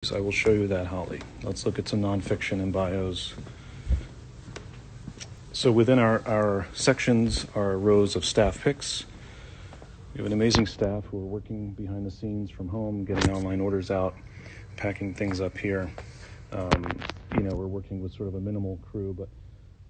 I will show you that, Holly. Let's look at some nonfiction and bios. So within our sections are rows of staff picks. We have an amazing staff who are working behind the scenes from home, getting online orders out, packing things up here. We're working with sort of a minimal crew, but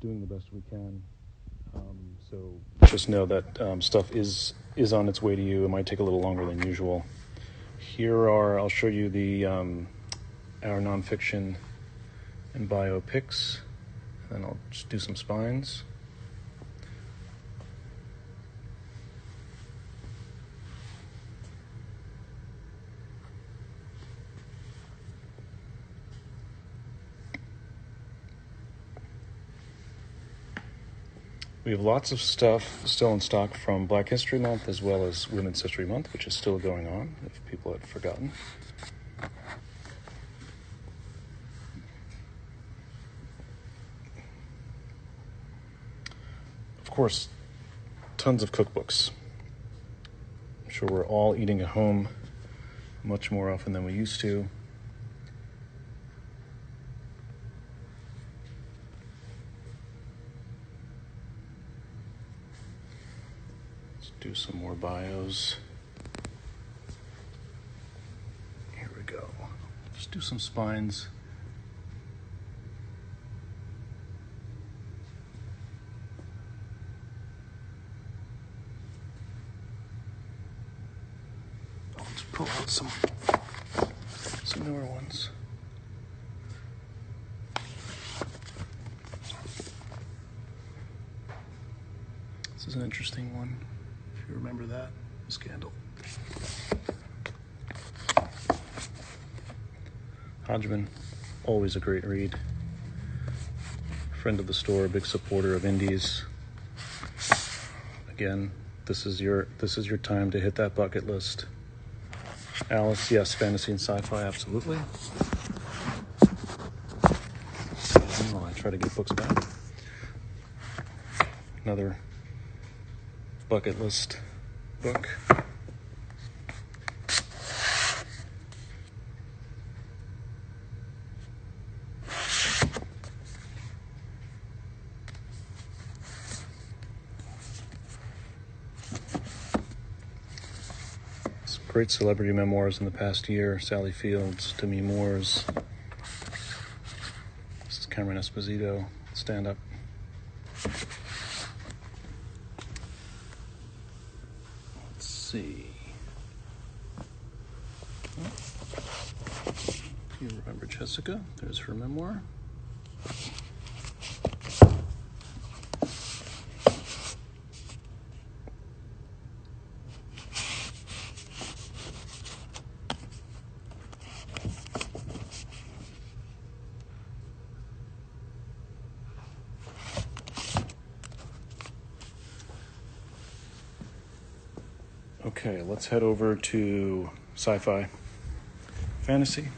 doing the best we can. So just know that stuff is on its way to you. It might take a little longer than usual. I'll show you our nonfiction and bio picks, and then I'll just do some spines. We have lots of stuff still in stock from Black History Month as well as Women's History Month, which is still going on, if people had forgotten. Of course, tons of cookbooks. I'm sure we're all eating at home much more often than we used to. Let's do some more bios. Here we go. Just do some spines. Let's pull out some newer ones. This is an interesting one, if you remember that, Scandal. Hodgman, always a great read. Friend of the store, big supporter of indies. Again, this is your time to hit that bucket list. Alice, yes, fantasy and sci-fi, absolutely. While I try to get books back. Another bucket list book. Great celebrity memoirs in the past year. Sally Fields, Demi Moore's. This is Cameron Esposito, Stand Up. Let's see. You remember Jessica? There's her memoir. Okay, let's head over to sci-fi fantasy.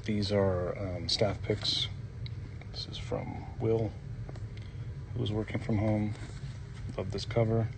These are staff picks. This is from Will, who was working from home. Love this cover.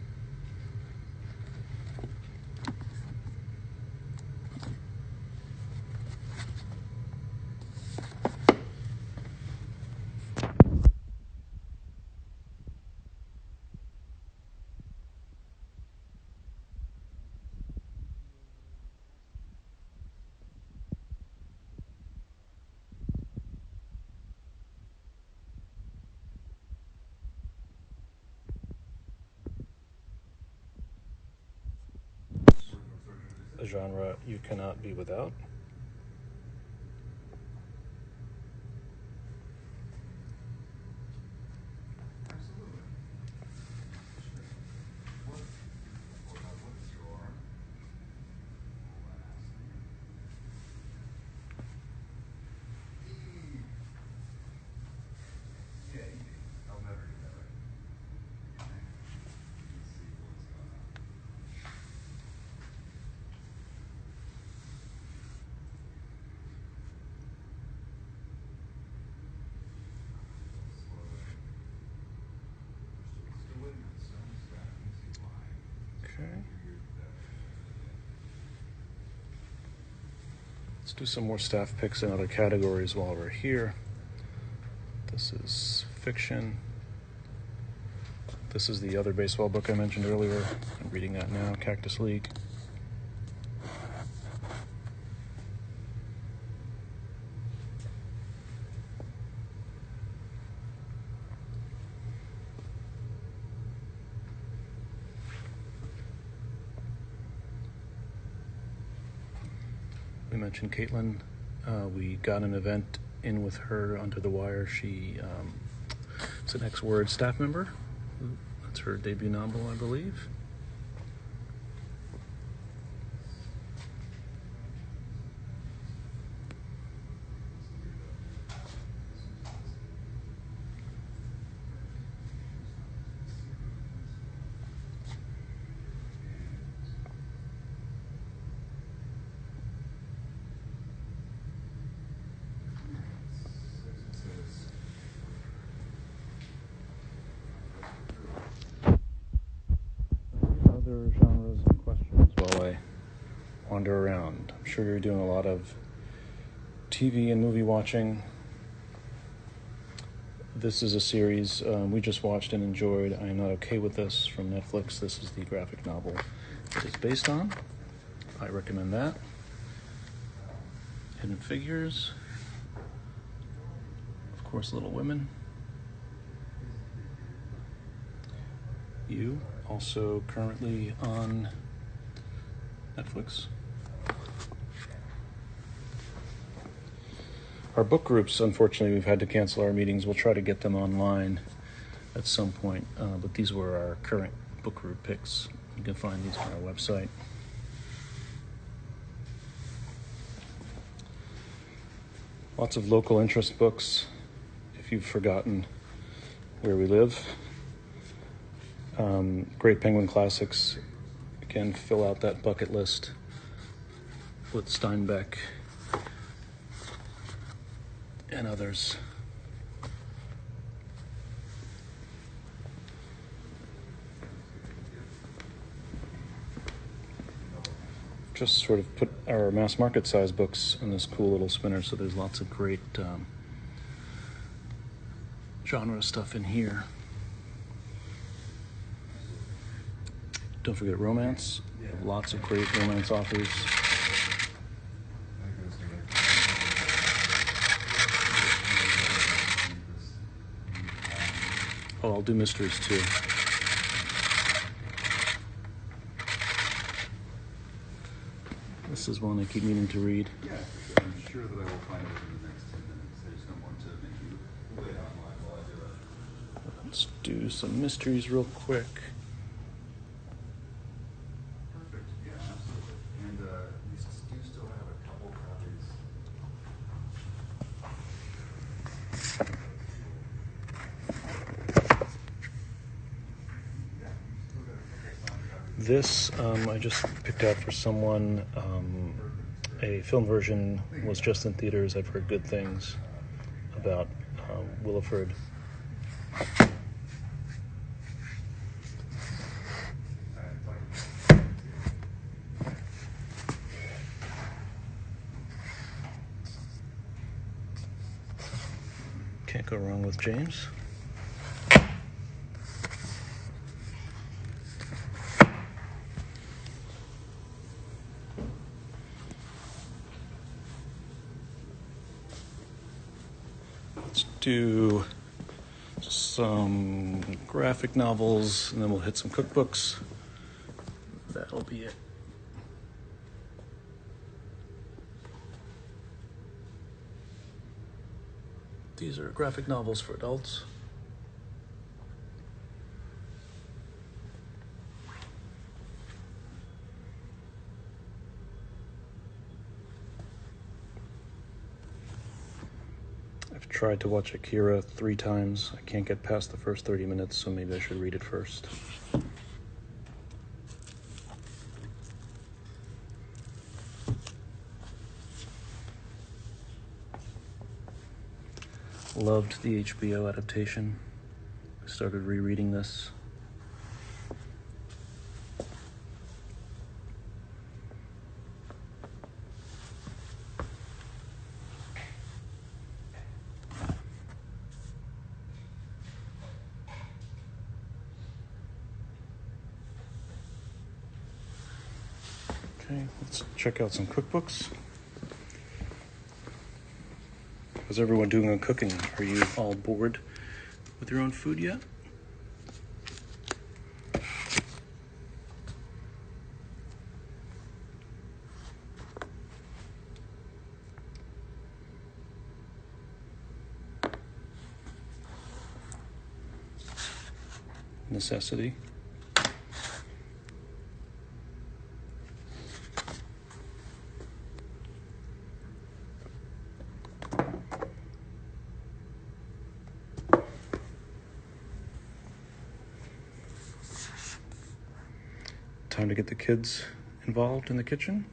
A genre you cannot be without. Let's do some more staff picks in other categories while we're here. This is fiction. This is the other baseball book I mentioned earlier. I'm reading that now, Cactus League. We mentioned Caitlin. We got an event in with her under the wire. She is an X-Word staff member. That's her debut novel, I believe. Other genres and questions while I wander around. I'm sure you're doing a lot of TV and movie watching. This is a series we just watched and enjoyed. I Am Not Okay With This from Netflix. This is the graphic novel it is based on. I recommend that. Hidden Figures. Of course, Little Women. You, also currently on Netflix. Our book groups, unfortunately, we've had to cancel our meetings. We'll try to get them online at some point, but these were our current book group picks. You can find these on our website. Lots of local interest books, if you've forgotten where we live. Great Penguin Classics. Again, fill out that bucket list with Steinbeck and others. Just sort of put our mass market size books in this cool little spinner, so there's lots of great genre stuff in here. Don't forget romance. We have lots of great romance authors. Oh, I'll do mysteries too. This is one I keep meaning to read. Yeah, for sure. I'm sure that I will find it in the next 10 minutes. I just don't want to make you wait online while I do it. Let's do some mysteries real quick. Perfect. Yeah, absolutely. And we do still have a couple copies. This I just picked out for someone. A film version was just in theaters. I've heard good things about Williford. Can't go wrong with James. Let's do some graphic novels, and then we'll hit some cookbooks. That'll be it. These are graphic novels for adults. I've tried to watch Akira 3 times. I can't get past the first 30 minutes, so maybe I should read it first. Loved the HBO adaptation. I started rereading this. Okay, let's check out some cookbooks. How's everyone doing on cooking? Are you all bored with your own food yet? Necessity. Time to get the kids involved in the kitchen.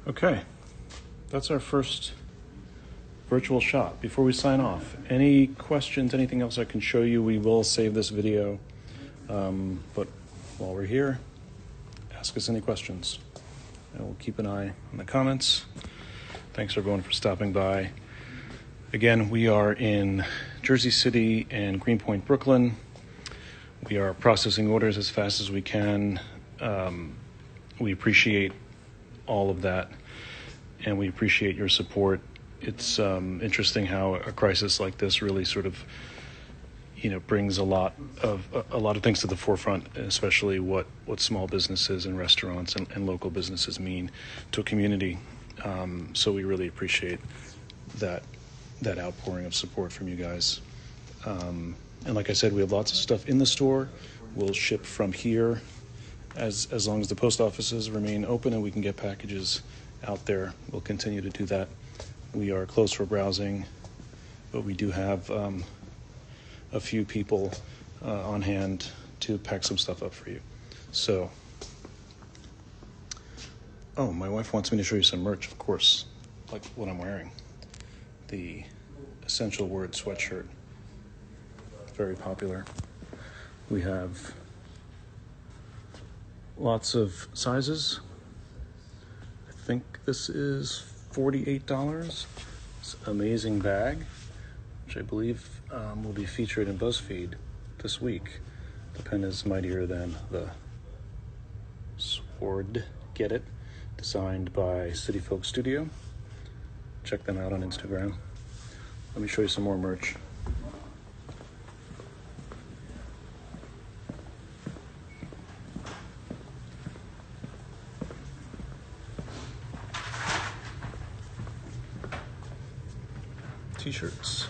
Okay, that's our first virtual shop. Before we sign off, any questions, anything else I can show you? We will save this video, but while we're here, ask us any questions. And we'll keep an eye on the comments. Thanks everyone for stopping by. Again, we are in Jersey City and Greenpoint, Brooklyn. We are processing orders as fast as we can. We appreciate all of that, and we appreciate your support. It's interesting how a crisis like this really sort of, brings a lot of things to the forefront, especially what small businesses and restaurants and local businesses mean to a community. So we really appreciate that outpouring of support from you guys. And like I said, we have lots of stuff in the store. We'll ship from here as long as the post offices remain open and we can get packages out there. We'll continue to do that. We are closed for browsing, but we do have a few people on hand to pack some stuff up for you. So, my wife wants me to show you some merch, of course, like what I'm wearing. The Essential Word sweatshirt, very popular. We have lots of sizes. I think this is $48. It's an amazing bag, which I believe will be featured in BuzzFeed this week. The pen is mightier than the sword. Get it? Designed by City Folk Studio. Check them out on Instagram. Let me show you some more merch. T-shirts.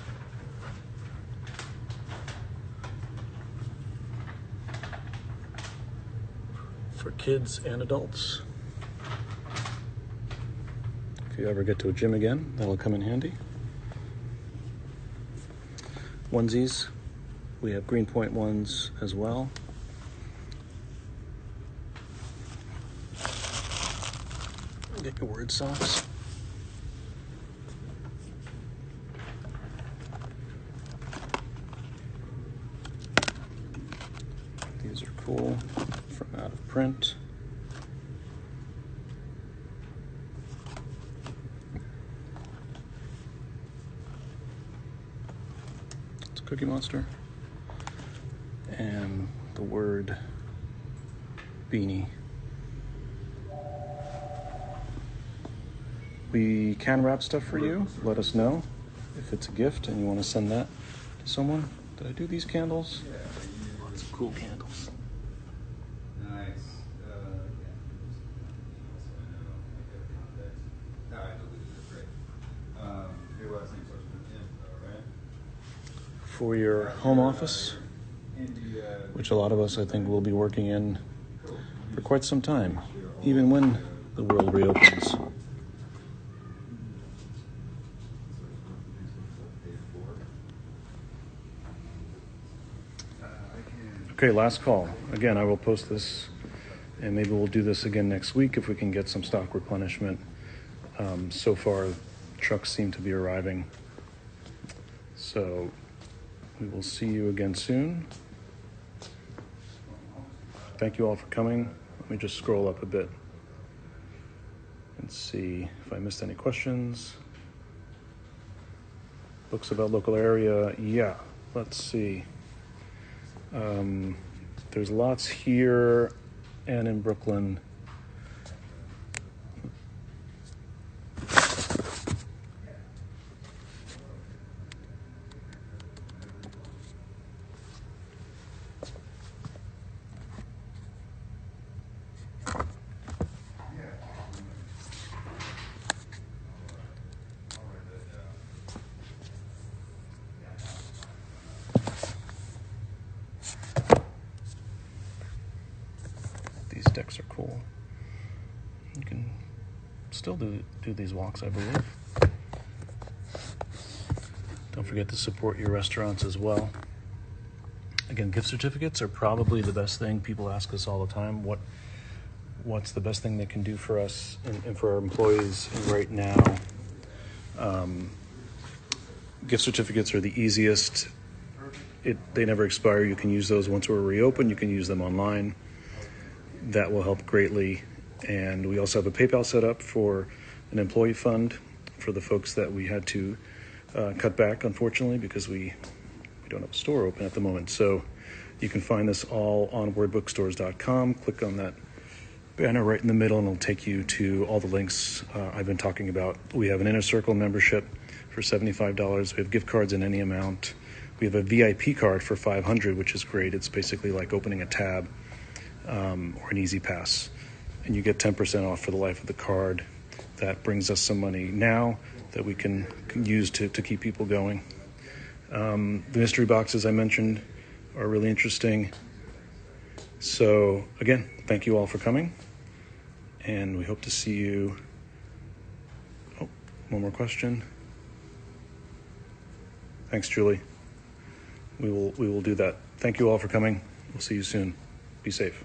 For kids and adults. If you ever get to a gym again, that'll come in handy. Onesies. We have Greenpoint ones as well. Get your word socks. These are cool, from Out of Print. It's Cookie Monster. And the word beanie. We can wrap stuff for you. Let us know if it's a gift and you want to send that to someone. Did I do these candles? Yeah. Lots of cool candles. Nice. Yeah. So I know I get context. No, I deleted it. Great. Your last name starts with M, though, right? For your home office, India. which a lot of us, I think, will be working in for quite some time, even when the world reopens. Okay, last call. Again, I will post this, and maybe we'll do this again next week if we can get some stock replenishment. So far, trucks seem to be arriving. So we will see you again soon. Thank you all for coming. Let me just scroll up a bit and see if I missed any questions. Books about local area. Yeah, let's see. There's lots here and in Brooklyn. These decks are cool. You can still do these walks, I believe. Don't forget to support your restaurants as well. Again, gift certificates are probably the best thing. People ask us all the time, what's the best thing they can do for us and for our employees right now. Gift certificates are the easiest. They never expire. You can use those once we're reopened. You can use them online. That will help greatly. And we also have a PayPal set up for an employee fund for the folks that we had to cut back, unfortunately, because we don't have a store open at the moment. So you can find this all on wordbookstores.com. Click on that banner right in the middle and it'll take you to all the links I've been talking about. We have an Inner Circle membership for $75. We have gift cards in any amount. We have a VIP card for $500, which is great. It's basically like opening a tab or an Easy Pass, and you get 10% off for the life of the card. That brings us some money now that we can use to keep people going. The mystery boxes I mentioned are really interesting. So again, thank you all for coming, and we hope to see you. Oh, one more question. Thanks, Julie. We will do that. Thank you all for coming. We'll see you soon. Be safe.